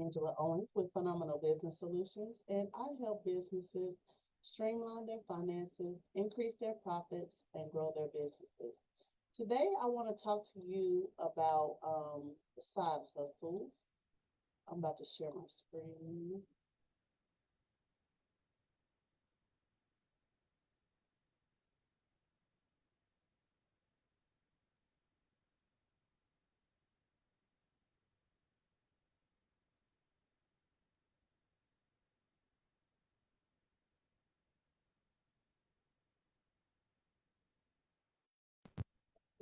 Angela Owens with Phenomenal Business Solutions, and I help businesses streamline their finances, increase their profits, and grow their businesses. Today, I want to talk to you about side hustles. I'm about to share my screen.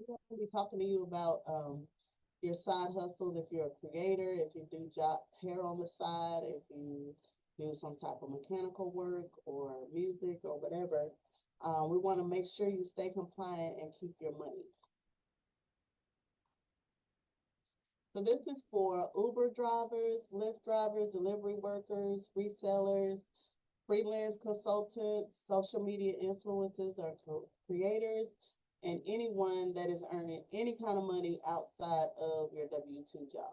I'm going to be talking to you about your side hustles. If you're a creator, if you do job hair on the side, if you do some type of mechanical work or music or whatever, we want to make sure you stay compliant and keep your money. So this is for Uber drivers, Lyft drivers, delivery workers, resellers, freelance consultants, social media influencers or creators, and anyone that is earning any kind of money outside of your W-2 job.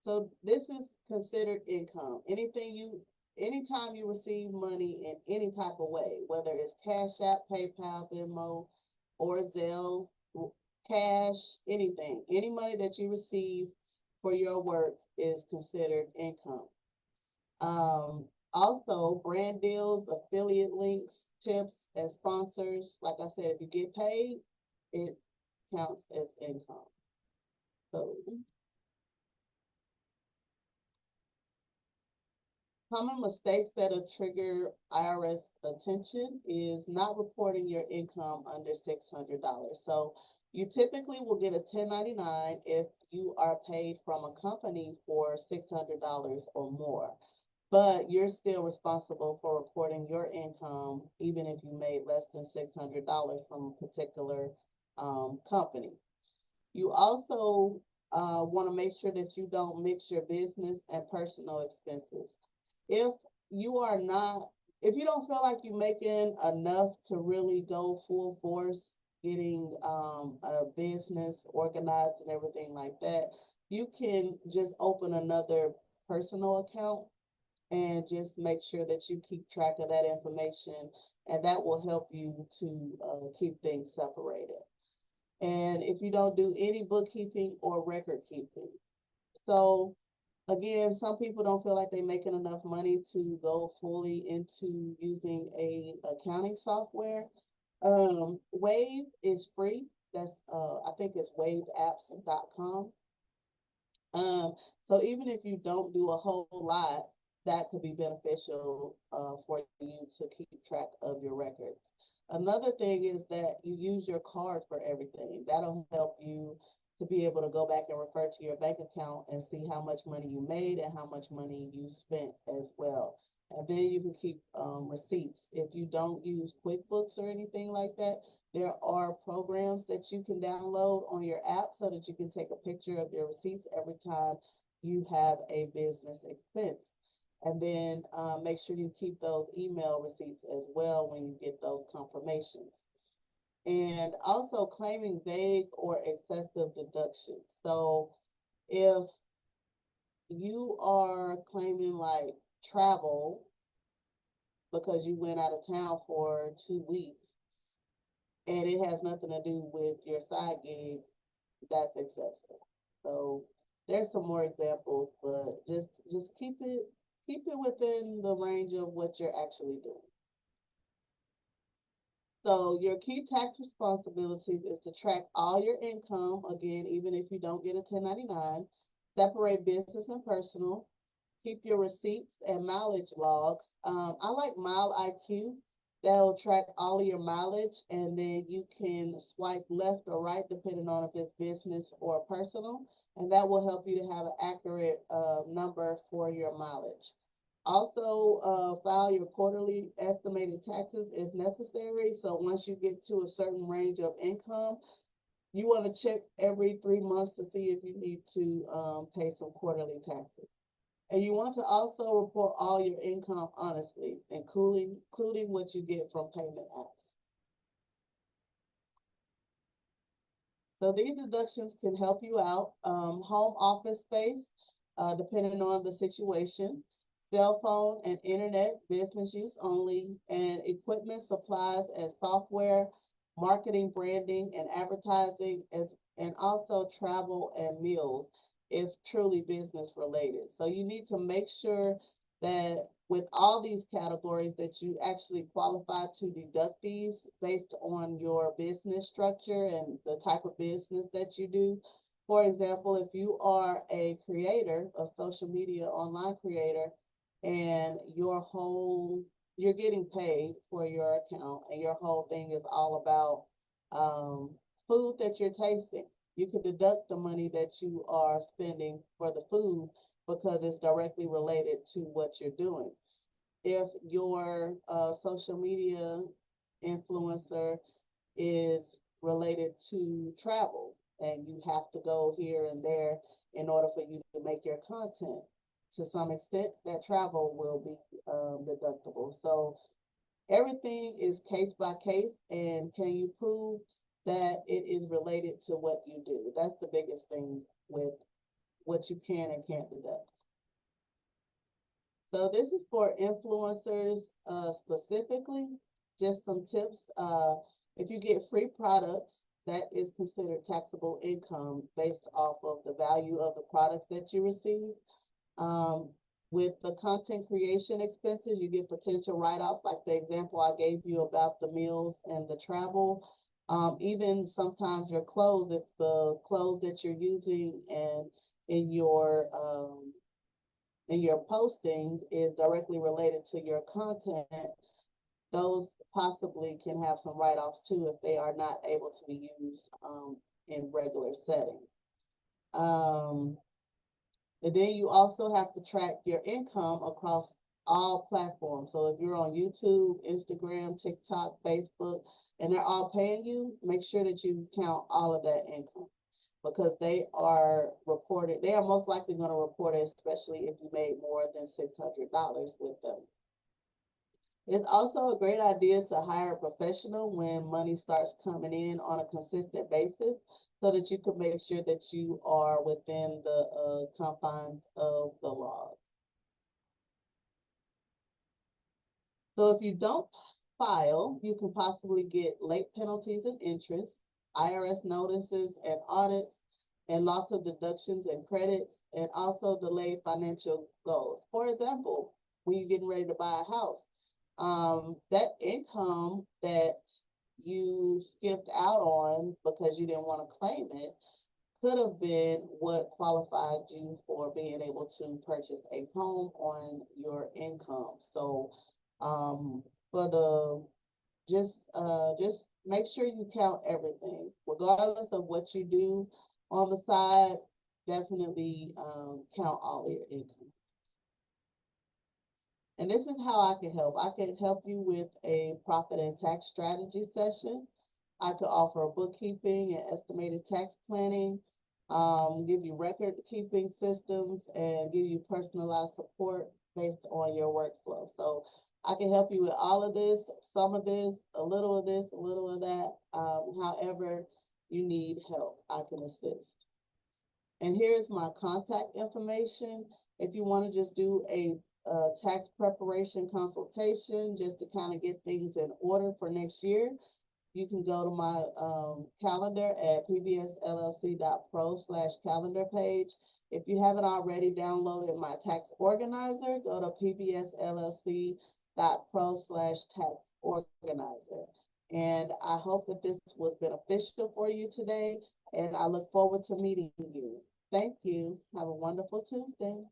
So this is considered income. Anytime you receive money in any type of way, whether it's Cash App, PayPal, Venmo, or Zelle, cash, anything, any money that you receive for your work is considered income. Also, brand deals, affiliate links, tips, and sponsors. Like I said, if you get paid, it counts as income. So, common mistakes that'll trigger IRS attention is not reporting your income under $600. So, you typically will get a 1099 if you are paid from a company for $600 or more. But you're still responsible for reporting your income, even if you made less than $600 from a particular company. You also want to make sure that you don't mix your business and personal expenses. If you are not, if you don't feel like you're making enough to really go full force getting a business organized and everything like that, you can just open another personal account and just make sure that you keep track of that information, and that will help you to keep things separated. And if you don't do any bookkeeping or record keeping, so again, some people don't feel like they're making enough money to go fully into using a accounting software. Wave is free. That's I think it's waveapps.com. Um, so even if you don't do a whole lot, that could be beneficial for you to keep track of your records. Another thing is that you use your card for everything. That'll help you to be able to go back and refer to your bank account and see how much money you made and how much money you spent as well. And then you can keep receipts. If you don't use QuickBooks or anything like that, there are programs that you can download on your app so that you can take a picture of your receipts every time you have a business expense. And then make sure you keep those email receipts as well when you get those confirmations. And also claiming vague or excessive deductions. So if you are claiming like travel because you went out of town for 2 weeks and it has nothing to do with your side gig, that's excessive. So there's some more examples, but just keep it within the range of what you're actually doing. So your key tax responsibilities is to track all your income, again, even if you don't get a 1099, separate business and personal, keep your receipts and mileage logs. I like Mile IQ. That'll track all of your mileage, and then you can swipe left or right depending on if it's business or personal, and that will help you to have an accurate number for your mileage. Also, file your quarterly estimated taxes if necessary. So once you get to a certain range of income, you want to check every 3 months to see if you need to pay some quarterly taxes. And you want to also report all your income honestly, including what you get from payment apps. So these deductions can help you out. Home office space. depending on the situation. Cell phone and internet business use only, and equipment, supplies, and software, marketing, branding, and advertising, and also travel and meals if truly business related. So you need to make sure that with all these categories that you actually qualify to deduct these based on your business structure and the type of business that you do. For example, if you are a creator, a social media online creator, and you're getting paid for your account and your whole thing is all about food that you're tasting, you can deduct the money that you are spending for the food because it's directly related to what you're doing. If your social media influencer is related to travel and you have to go here and there in order for you to make your content, to some extent, that travel will be deductible. So everything is case by case, and can you prove that it is related to what you do? That's the biggest thing with what you can and can't deduct. So this is for influencers specifically. Just some tips. If you get free products, that is considered taxable income based off of the value of the products that you receive. With the content creation expenses, you get potential write-offs, like the example I gave you about the meals and the travel. Even sometimes your clothes, if the clothes that you're using and in your posting is directly related to your content, those possibly can have some write-offs too if they are not able to be used in regular settings. And then you also have to track your income across all platforms. So if you're on YouTube, Instagram, TikTok, Facebook, and they're all paying you, make sure that you count all of that income because they are most likely going to report it, especially if you made more than $600 with them. It's also a great idea to hire a professional when money starts coming in on a consistent basis so that you can make sure that you are within the confines of the law. So if you don't file, you can possibly get late penalties and interest, IRS notices and audits, and loss of deductions and credits, and also delayed financial goals. For example, when you're getting ready to buy a house, that income that you skipped out on because you didn't want to claim it could have been what qualified you for being able to purchase a home on your income. So just make sure you count everything, regardless of what you do on the side. Definitely count all your income. And this is how I can help. I can help you with a profit and tax strategy session. I could offer bookkeeping and estimated tax planning, give you record keeping systems, and give you personalized support based on your workflow. So I can help you with all of this, some of this, a little of this, a little of that. However you need help, I can assist. And here's my contact information. If you want to just do a tax preparation consultation just to kind of get things in order for next year, you can go to my calendar at pbsllc.pro/calendar page. If you haven't already downloaded my tax organizer, go to pbsllc.pro/tax organizer. And I hope that this was beneficial for you today, and I look forward to meeting you. Thank you. Have a wonderful Tuesday.